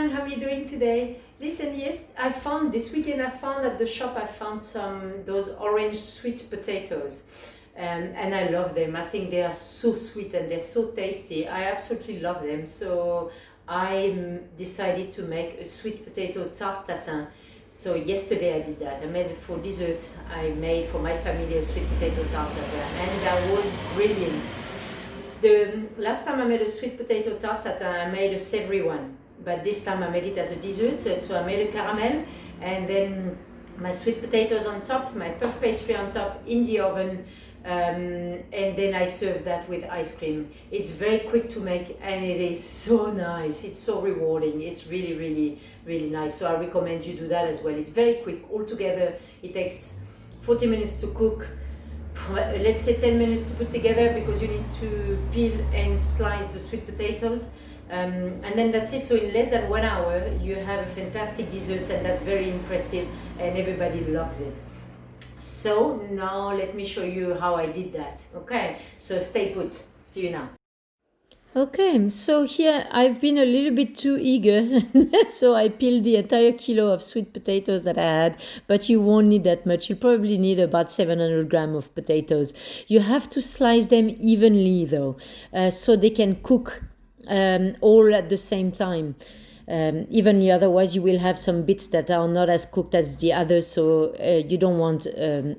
everyone, how are you doing today? Listen, yes, this weekend I found at the shop those orange sweet potatoes, and I love them. I think they are so sweet and they're so tasty. I absolutely love them. So I decided to make a sweet potato tart tatin. So yesterday I did that. I made it for dessert. I made for my family a sweet potato tart tatin, and that was brilliant. The last time I made a sweet potato tart tatin, I made a savory one. But this time I made it as a dessert, so I made a caramel and then my sweet potatoes on top, my puff pastry on top in the oven, and then I served that with ice cream. It's very quick to make and it is so nice. It's so rewarding. It's really, really, really nice. So I recommend you do that as well. It's very quick. Altogether, it takes 40 minutes to cook. Let's say 10 minutes to put together because you need to peel and slice the sweet potatoes. And then that's it. So in less than 1 hour you have a fantastic dessert, and that's very impressive and everybody loves it. So now let me show you how I did that. Okay, so stay put. See you now. Okay, so here I've been a little bit too eager, so I peeled the entire kilo of sweet potatoes that I had, but you won't need that much. You'll probably need about 700 grams of potatoes. You have to slice them evenly though, so they can cook all at the same time. Evenly, otherwise you will have some bits that are not as cooked as the others, so you don't want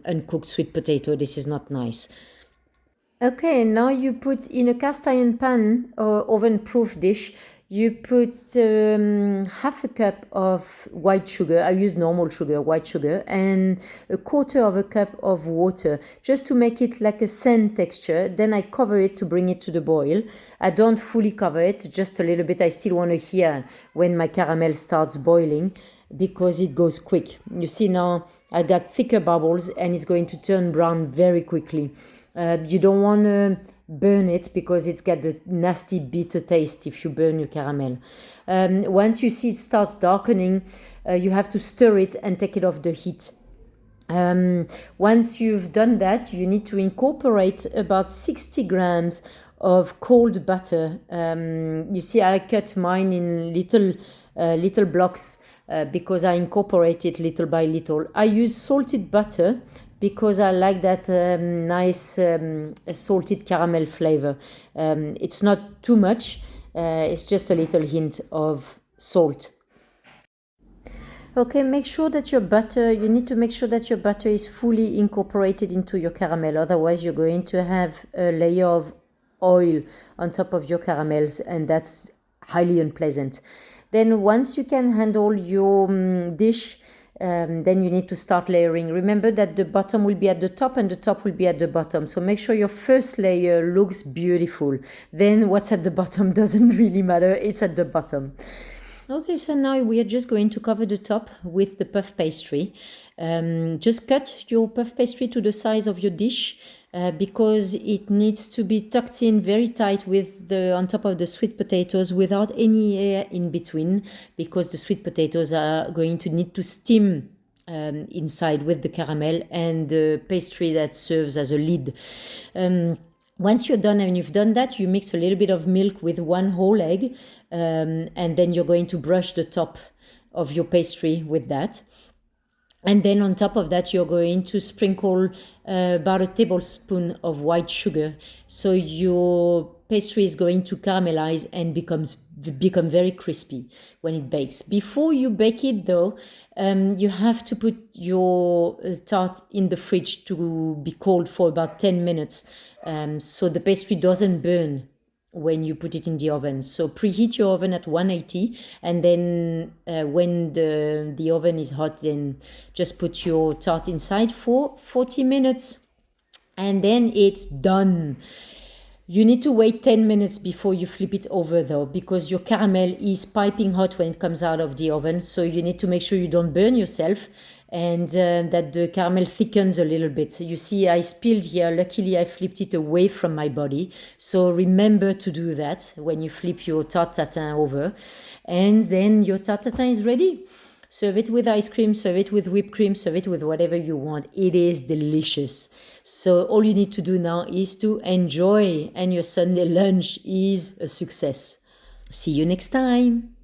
uncooked sweet potato. This is not nice. Okay, now you put in a cast iron pan or oven-proof dish, you put half a cup of white sugar. I use normal sugar, white sugar, and a quarter of a cup of water, just to make it like a sand texture. Then I cover it to bring it to the boil. I don't fully cover it, just a little bit. I still want to hear when my caramel starts boiling because it goes quick. You see now I got thicker bubbles and it's going to turn brown very quickly. You don't want to burn it because it's got the nasty bitter taste if you burn your caramel. Once you see it starts darkening, you have to stir it and take it off the heat. Once you've done that, you need to incorporate about 60 grams of cold butter. You see I cut mine in little blocks because I incorporate it little by little. I use salted butter because I like that nice salted caramel flavor. It's not too much, it's just a little hint of salt. Okay, make sure that you need to make sure that your butter is fully incorporated into your caramel, otherwise you're going to have a layer of oil on top of your caramels, and that's highly unpleasant. Then once you can handle your dish, then you need to start layering. Remember that the bottom will be at the top and the top will be at the bottom. So make sure your first layer looks beautiful. Then what's at the bottom doesn't really matter. It's at the bottom. Okay, so now we are just going to cover the top with the puff pastry. Just cut your puff pastry to the size of your dish. Because it needs to be tucked in very tight on top of the sweet potatoes without any air in between, because the sweet potatoes are going to need to steam inside with the caramel and the pastry that serves as a lid. Once you're done and you've done that, you mix a little bit of milk with 1 whole egg, and then you're going to brush the top of your pastry with that. And then on top of that, you're going to sprinkle about a tablespoon of white sugar. So your pastry is going to caramelize and become very crispy when it bakes. Before you bake it though, you have to put your tart in the fridge to be cold for about 10 minutes. So the pastry doesn't burn when you put it in the oven. So preheat your oven at 180, and then when the oven is hot, then just put your tart inside for 40 minutes and then it's done. You need to wait 10 minutes before you flip it over though, because your caramel is piping hot when it comes out of the oven. So you need to make sure you don't burn yourself and that the caramel thickens a little bit. You see I spilled here. Luckily I flipped it away from my body. So remember to do that when you flip your tart tatin over. And then your tart tatin is ready. Serve it with ice cream, serve it with whipped cream, serve it with whatever you want. It is delicious. So all you need to do now is to enjoy, and your Sunday lunch is a success. See you next time.